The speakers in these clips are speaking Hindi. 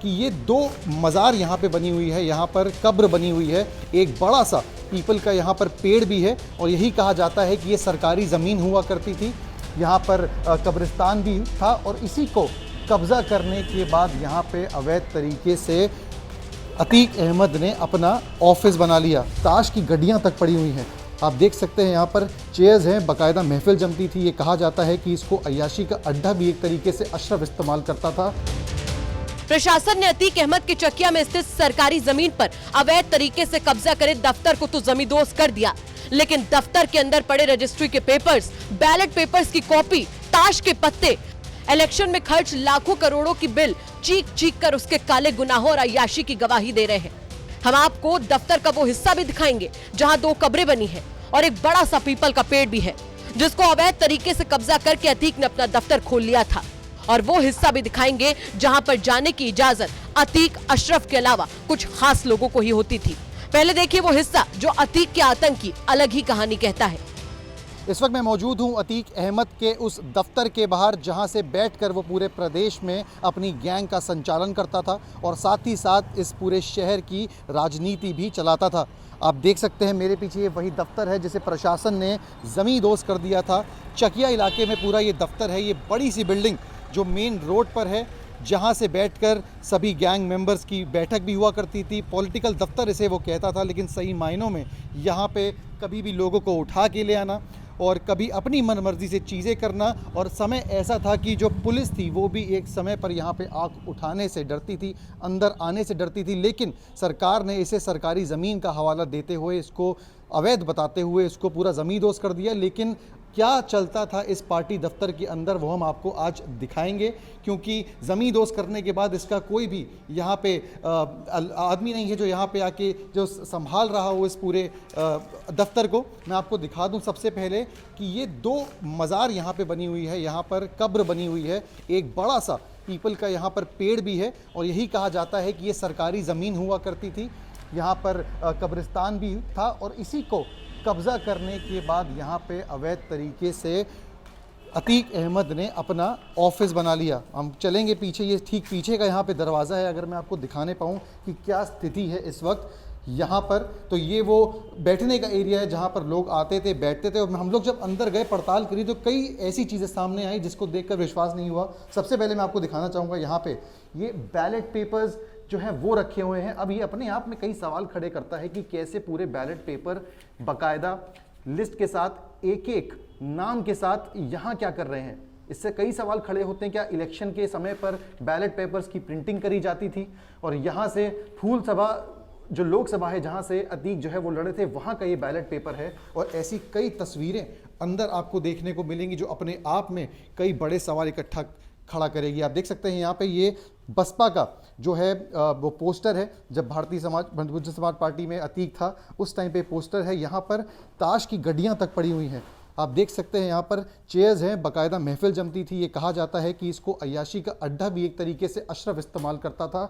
कि ये दो मज़ार यहाँ पे बनी हुई है, यहाँ पर कब्र बनी हुई है, एक बड़ा सा पीपल का यहाँ पर पेड़ भी है और यही कहा जाता है कि ये सरकारी ज़मीन हुआ करती थी। यहाँ पर कब्रिस्तान भी था और इसी को कब्ज़ा करने के बाद यहाँ पे अवैध तरीके से अतीक अहमद ने अपना ऑफिस बना लिया। ताश की गड्डियाँ तक पड़ी हुई हैं, आप देख सकते हैं यहाँ पर चेयर्स हैं, बाकायदा महफिल जमती थी। ये कहा जाता है कि इसको अय्याशी का अड्डा भी एक तरीके से अशरफ इस्तेमाल करता था। प्रशासन ने अतीक अहमद की चकिया में स्थित सरकारी जमीन पर अवैध तरीके से कब्जा करे दफ्तर को तो जमींदोज कर दिया, लेकिन दफ्तर के अंदर पड़े रजिस्ट्री के पेपर्स, बैलेट पेपर्स की कॉपी, ताश के पत्ते, इलेक्शन में खर्च लाखों करोड़ों की बिल चीख चीख कर उसके काले गुनाहों और अय्याशी की गवाही दे रहे हैं। हम आपको दफ्तर का वो हिस्सा भी दिखाएंगे जहां दो कब्रें बनी है और एक बड़ा सा पीपल का पेड़ भी है, जिसको अवैध तरीके से कब्जा करके अतीक ने अपना दफ्तर खोल लिया था। और वो हिस्सा भी दिखाएंगे जहां पर जाने की इजाजत अतीक, अशरफ के अलावा कुछ खास लोगों को ही होती थी। पहले देखिए वो हिस्सा जो अतीक के आतंक की अलग ही कहानी कहता है। इस वक्त मैं मौजूद हूं अतीक अहमद के उस दफ्तर के बाहर जहां से बैठकर वो पूरे प्रदेश में अपनी गैंग का संचालन करता था और साथ ही साथ इस पूरे शहर की राजनीति भी चलाता था। आप देख सकते हैं मेरे पीछे ये वही दफ्तर है जिसे प्रशासन ने ज़मींदोज़ कर दिया था। चकिया इलाके में पूरा ये दफ्तर है, ये बड़ी सी बिल्डिंग जो मेन रोड पर है, जहां से बैठकर सभी गैंग मेंबर्स की बैठक भी हुआ करती थी। पॉलिटिकल दफ्तर इसे वो कहता था, लेकिन सही मायनों में यहाँ पे कभी भी लोगों को उठा के ले आना और कभी अपनी मनमर्जी से चीज़ें करना। और समय ऐसा था कि जो पुलिस थी वो भी एक समय पर यहाँ पे आँख उठाने से डरती थी, अंदर आने से डरती थी, लेकिन सरकार ने इसे सरकारी ज़मीन का हवाला देते हुए, इसको अवैध बताते हुए इसको पूरा ज़मींदोज़ कर दिया। लेकिन क्या चलता था इस पार्टी दफ्तर के अंदर वो हम आपको आज दिखाएंगे, क्योंकि ज़मींदोज़ करने के बाद इसका कोई भी यहाँ पे आदमी नहीं है जो यहाँ पे आके जो संभाल रहा हो इस पूरे दफ्तर को। मैं आपको दिखा दूँ सबसे पहले कि ये दो मज़ार यहाँ पे बनी हुई है, यहाँ पर कब्र बनी हुई है, एक बड़ा सा पीपल का यहाँ पर पेड़ भी है और यही कहा जाता है कि ये सरकारी ज़मीन हुआ करती थी। यहाँ पर कब्रिस्तान भी था और इसी को कब्ज़ा करने के बाद यहाँ पे अवैध तरीके से अतीक अहमद ने अपना ऑफिस बना लिया। हम चलेंगे पीछे, ये ठीक पीछे का यहाँ पे दरवाज़ा है, अगर मैं आपको दिखाने पाऊँ कि क्या स्थिति है इस वक्त यहाँ पर, तो ये वो बैठने का एरिया है जहाँ पर लोग आते थे, बैठते थे। और हम लोग जब अंदर गए, पड़ताल करी, तो कई ऐसी चीज़ें सामने आई जिसको देखकर विश्वास नहीं हुआ। सबसे पहले मैं आपको दिखाना चाहूँगा यहाँ पे ये बैलेट पेपर्स जो हैं वो रखे हुए हैं। अब ये अपने आप में कई सवाल खड़े करता है कि कैसे पूरे बैलेट पेपर बाकायदा लिस्ट के साथ, एक एक नाम के साथ यहाँ क्या कर रहे हैं। इससे कई सवाल खड़े होते हैं, क्या इलेक्शन के समय पर बैलेट पेपर्स की प्रिंटिंग करी जाती थी और यहाँ से फूल सभा जो लोकसभा है जहाँ से अतीक जो है वो लड़े थे, वहाँ का ये बैलेट पेपर है। और ऐसी कई तस्वीरें अंदर आपको देखने को मिलेंगी जो अपने आप में कई बड़े सवाल इकट्ठा खड़ा करेगी। आप देख सकते हैं यहाँ पे ये बसपा का जो है वो पोस्टर है, जब भारतीय बहुजन समाज पार्टी में अतीक था उस टाइम पे पोस्टर है। यहाँ पर ताश की गड्डियाँ तक पड़ी हुई हैं, आप देख सकते हैं यहाँ पर चेयर्स हैं, बाकायदा महफिल जमती थी। ये कहा जाता है कि इसको अय्याशी का अड्डा भी एक तरीके से अशरफ इस्तेमाल करता था।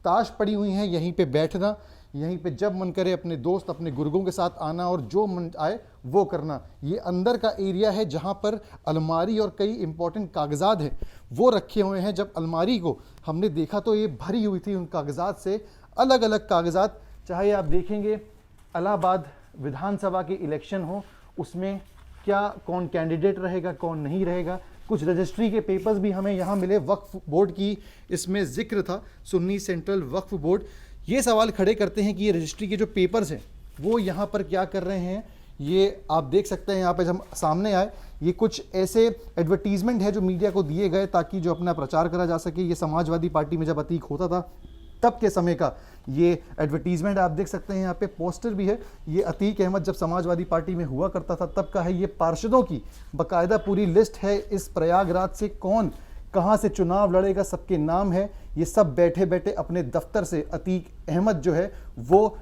ताश पड़ी हुई हैं, यहीं पे बैठना, यहीं पे जब मन करे अपने दोस्त, अपने गुर्गों के साथ आना और जो मन आए वो करना। ये अंदर का एरिया है जहाँ पर अलमारी और कई इंपॉर्टेंट कागजात हैं वो रखे हुए हैं। जब अलमारी को हमने देखा तो ये भरी हुई थी उन कागजात से, अलग अलग कागजात। चाहे आप देखेंगे इलाहाबाद विधानसभा के इलेक्शन हो, उसमें क्या कौन कैंडिडेट रहेगा, कौन नहीं रहेगा। कुछ रजिस्ट्री के पेपर्स भी हमें यहाँ मिले, वक्फ बोर्ड की इसमें जिक्र था, सुन्नी सेंट्रल वक्फ बोर्ड। ये सवाल खड़े करते हैं कि ये रजिस्ट्री के जो पेपर्स हैं वो यहाँ पर क्या कर रहे हैं। ये आप देख सकते हैं यहाँ पे जब सामने आए, ये कुछ ऐसे एडवर्टीजमेंट है जो मीडिया को दिए गए ताकि जो अपना प्रचार करा जा सके। ये समाजवादी पार्टी में जब अतीक होता था तब के समय का ये एडवर्टीजमेंट आप देख सकते हैं। यहाँ पे पोस्टर भी है, ये अतीक अहमद जब समाजवादी पार्टी में हुआ करता था तब का है। ये पार्षदों की बाकायदा पूरी लिस्ट है, इस प्रयागराज से कौन कहाँ से चुनाव लड़ेगा सबके नाम है। ये सब बैठे बैठे अपने दफ्तर से अतीक अहमद जो है वो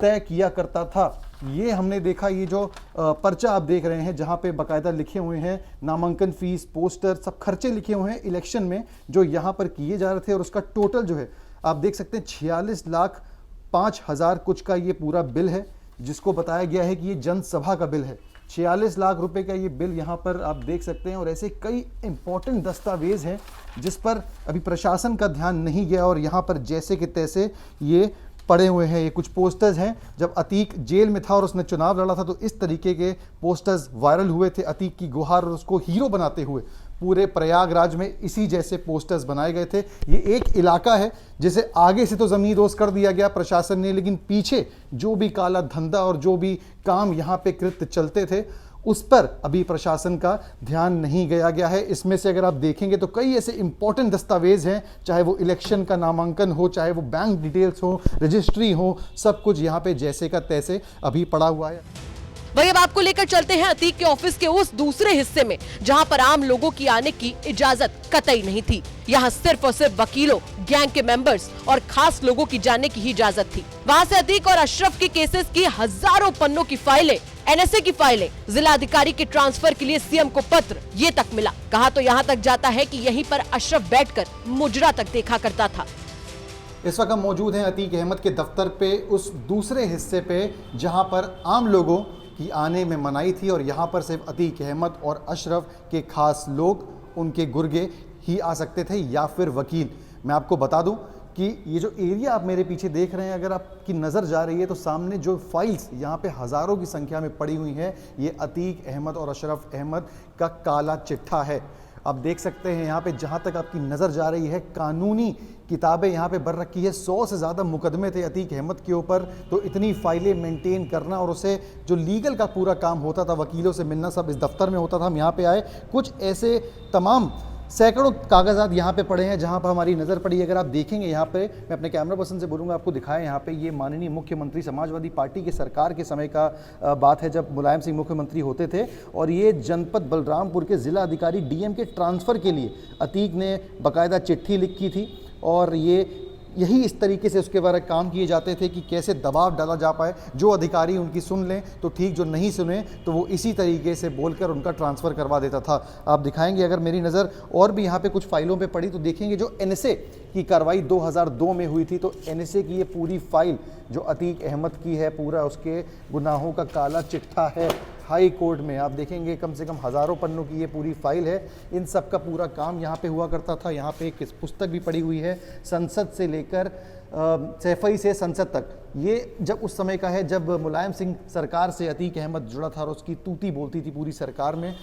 तय किया करता था। ये हमने देखा, ये जो पर्चा आप देख रहे हैं जहाँ पे बाकायदा लिखे हुए हैं नामांकन फीस, पोस्टर, सब खर्चे लिखे हुए हैं इलेक्शन में जो यहाँ पर किए जा रहे थे। और उसका टोटल जो है आप देख सकते हैं 46,05,000 कुछ का ये पूरा बिल है, जिसको बताया गया है कि ये जनसभा का बिल है। 46 लाख रुपए का ये बिल यहाँ पर आप देख सकते हैं। और ऐसे कई इंपॉर्टेंट दस्तावेज हैं जिस पर अभी प्रशासन का ध्यान नहीं गया और यहाँ पर जैसे कि तैसे ये पड़े हुए हैं। ये कुछ पोस्टर्स हैं, जब अतीक जेल में था और उसने चुनाव लड़ा था तो इस तरीके के पोस्टर्स वायरल हुए थे, अतीक की गुहार और उसको हीरो बनाते हुए। पूरे प्रयागराज में इसी जैसे पोस्टर्स बनाए गए थे। ये एक इलाका है जिसे आगे से तो ज़मींदोज कर दिया गया प्रशासन ने, लेकिन पीछे जो भी काला धंधा और जो भी काम यहाँ पे कृत्य चलते थे उस पर अभी प्रशासन का ध्यान नहीं गया है। इसमें से अगर आप देखेंगे तो कई ऐसे इंपॉर्टेंट दस्तावेज हैं, चाहे वो इलेक्शन का नामांकन हो, चाहे वो बैंक डिटेल्स हो, रजिस्ट्री हो, सब कुछ यहाँ पे जैसे का तैसे अभी पड़ा हुआ है। वही अब आपको लेकर चलते हैं अतीक के ऑफिस के उस दूसरे हिस्से में जहां पर आम लोगों की आने की इजाजत कतई नहीं थी। यहां सिर्फ और सिर्फ वकीलों, गैंग के मेंबर्स और खास लोगों की जाने की ही इजाजत थी। वहां से अतीक और अशरफ के केसेस की हजारों पन्नों की फाइलें, एनएसए की फाइलें, जिलाधिकारी के ट्रांसफर के लिए सीएम को पत्र, ये तक मिला। कहा तो यहाँ तक जाता है कि यहीं पर अशरफ बैठकर मुजरा तक देखा करता था। इस वक्त हम मौजूद हैं अतीक अहमद के दफ्तर पे, उस दूसरे हिस्से पे जहां पर आम लोगों की आने में मनाही थी और यहाँ पर सिर्फ अतीक अहमद और अशरफ के खास लोग, उनके गुर्गे ही आ सकते थे या फिर वकील। मैं आपको बता दूं कि ये जो एरिया आप मेरे पीछे देख रहे हैं, अगर आपकी नज़र जा रही है तो सामने जो फाइल्स यहाँ पे हज़ारों की संख्या में पड़ी हुई हैं, ये अतीक अहमद और अशरफ अहमद का काला चिट्ठा है। आप देख सकते हैं यहाँ पे जहाँ तक आपकी नज़र जा रही है, कानूनी किताबें यहाँ पे भर रखी है। 100 से ज़्यादा मुकदमे थे अतीक अहमद के ऊपर, तो इतनी फाइलें मेंटेन करना और उसे जो लीगल का पूरा काम होता था, वकीलों से मिलना, सब इस दफ्तर में होता था। हम यहाँ पे आए, कुछ ऐसे तमाम सैकड़ों कागजात यहाँ पे पड़े हैं जहाँ पर हमारी नज़र पड़ी। अगर आप देखेंगे यहाँ पे, मैं अपने कैमरा पर्सन से बोलूँगा आपको दिखाएं, यहाँ पे ये माननीय मुख्यमंत्री समाजवादी पार्टी के सरकार के समय का बात है, जब मुलायम सिंह मुख्यमंत्री होते थे। और ये जनपद बलरामपुर के ज़िला अधिकारी डीएम के ट्रांसफ़र के लिए अतीक ने बाकायदा चिट्ठी लिखी थी और यही इस तरीके से उसके बारे काम किए जाते थे कि कैसे दबाव डाला जा पाए। जो अधिकारी उनकी सुन लें तो ठीक, जो नहीं सुने तो वो इसी तरीके से बोलकर उनका ट्रांसफ़र करवा देता था। आप दिखाएंगे, अगर मेरी नज़र और भी यहाँ पे कुछ फाइलों पे पड़ी तो देखेंगे जो एनएसए की कार्रवाई 2002 में हुई थी, तो एनएसए की ये पूरी फाइल जो अतीक अहमद की है, पूरा उसके गुनाहों का काला चिट्ठा है हाई कोर्ट में। आप देखेंगे कम से कम हज़ारों पन्नों की ये पूरी फाइल है। इन सब का पूरा काम यहाँ पे हुआ करता था। यहाँ पे एक पुस्तक भी पड़ी हुई है, संसद से लेकर सैफई से संसद तक। ये जब उस समय का है जब मुलायम सिंह सरकार से अतीक अहमद जुड़ा था और उसकी तूती बोलती थी पूरी सरकार में।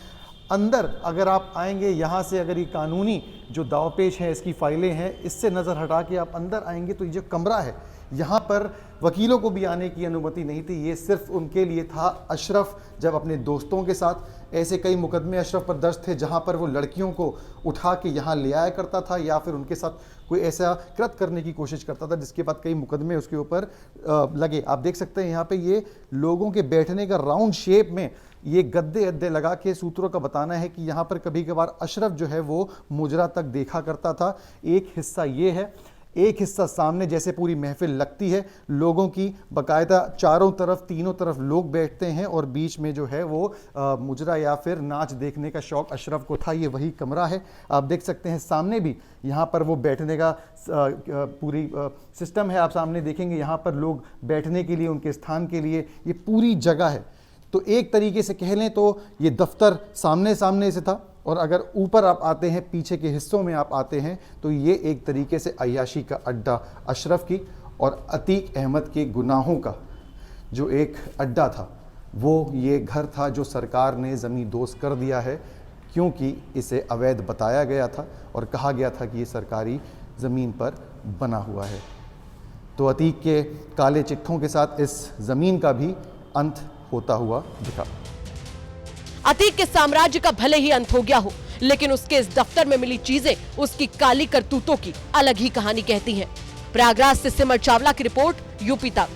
अंदर अगर आप आएंगे, यहाँ से अगर ये कानूनी जो दावपेच है, इसकी फाइलें हैं, इससे नज़र हटा के आप अंदर आएंगे तो ये जो कमरा है, यहाँ पर वकीलों को भी आने की अनुमति नहीं थी। ये सिर्फ उनके लिए था। अशरफ जब अपने दोस्तों के साथ, ऐसे कई मुकदमे अशरफ पर दर्ज थे जहाँ पर वो लड़कियों को उठा के यहाँ ले आया करता था या फिर उनके साथ कोई ऐसा कृत्य करने की कोशिश करता था, जिसके बाद कई मुकदमे उसके ऊपर लगे। आप देख सकते हैं यहाँ पे ये लोगों के बैठने का राउंड शेप में ये गद्दे अद्दे लगा के, सूत्रों का बताना है कि यहाँ पर कभी कभार अशरफ जो है वो मुजरा तक देखा करता था। एक हिस्सा ये है, एक हिस्सा सामने जैसे पूरी महफिल लगती है, लोगों की बाकायदा चारों तरफ, तीनों तरफ लोग बैठते हैं और बीच में जो है वो मुजरा या फिर नाच देखने का शौक अशरफ को था। ये वही कमरा है। आप देख सकते हैं सामने भी यहाँ पर वो बैठने का पूरी सिस्टम है। आप सामने देखेंगे यहाँ पर लोग बैठने के लिए, उनके स्थान के लिए ये पूरी जगह है। तो एक तरीके से कह लें तो ये दफ्तर सामने सामने से था, और अगर ऊपर आप आते हैं, पीछे के हिस्सों में आप आते हैं, तो ये एक तरीके से अय्याशी का अड्डा अशरफ की और अतीक अहमद के गुनाहों का जो एक अड्डा था, वो ये घर था जो सरकार ने ज़मींदोज़ कर दिया है, क्योंकि इसे अवैध बताया गया था और कहा गया था कि ये सरकारी ज़मीन पर बना हुआ है। तो अतीक के काले चिट्ठों के साथ इस ज़मीन का भी अंत होता हुआ दिखा। अतीक के साम्राज्य का भले ही अंत हो गया हो, लेकिन उसके इस दफ्तर में मिली चीजें उसकी काली करतूतों की अलग ही कहानी कहती हैं। प्रयागराज से सिमर चावला की रिपोर्ट, यूपी तक।